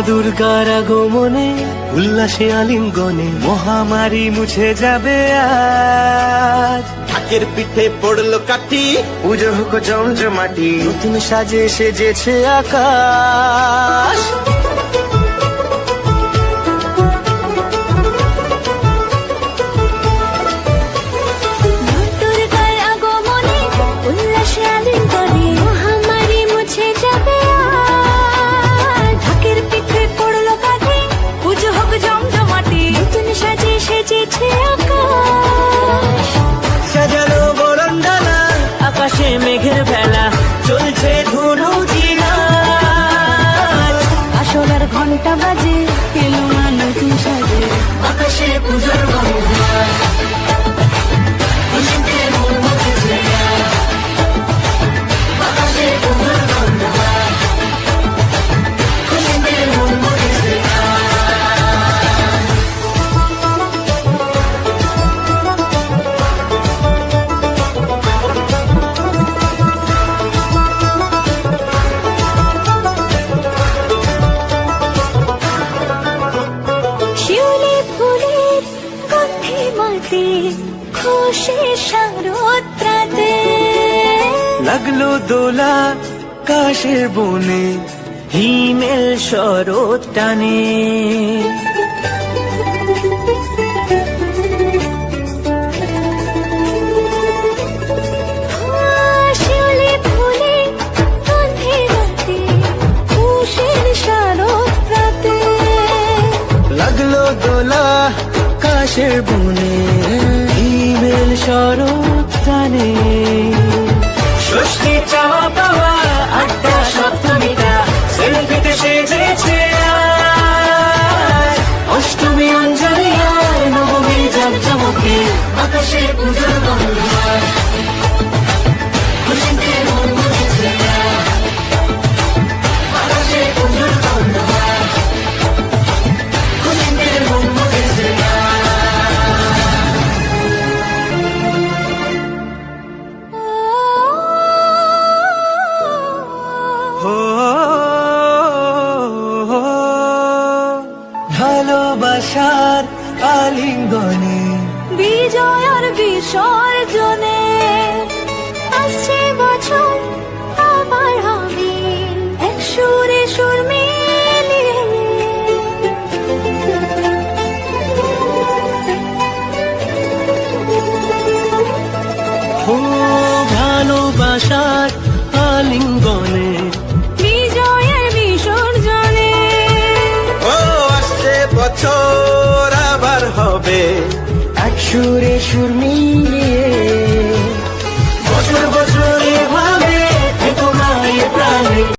দুর্গার আগমনে উল্লাসে আলিঙ্গনে মহামারী মুছে যাবে আজ। ঢাকের পিঠে পড়লো কাঠি, পুজো হোক জমজমাটি, নতুন সাজে সেজেছে আকাশ। দুর্গার আগমনে উল্লাসে আলিঙ্গনে মহামারী মুছে যাবে আজ। ঢাকের পিঠে পড়লো কাঠি, পুজো হোক জমজমাটি, নতুন সাজে সেজেছে আকাশ। সাজানো বরণডালা, আকাশে মেঘের ভেলা, চলছে ধুনু জিনা। আসলার ঘন্টা বাজে, এলো মা নতুন সাজে, আকাশে পুজোর গন্ধ। শিউলি ফুলের গন্ধে মাতে, খুশি শারদ প্রাতে। লাগলো দোলা কাশের বনে, হিমেল শরৎ টানে। শিউলি ফুলের গন্ধে মাতে, খুশির শারদ প্রাতে। লাগলো দোলা কাশের বনে, হিমেল শরৎ টানে। ষষ্ঠী চাওয়া পাওয়া আড্ডা সপ্তমীটা, সেলফিতে সেজেছে আজ। অষ্টমী অঞ্জলি আর নবমী জাঁকজমকে, আকাশে পুজোর গন্ধ। খুশিতে মন মুখেছে আজ। আকাশে পুজোর গন্ধ। খুশিতে মন মুখেছে ভালোবাসার আলিঙ্গনে, বিজয় আর বিসর্জনে আসছে বছর আবার হবে, এক সুরে সুর মিলিয়ে। ও ভালোবাসার আলিঙ্গনে, বিজয়ের বিসর্জনে ও আসছে বছর আবার হবে, এক সুরে সুর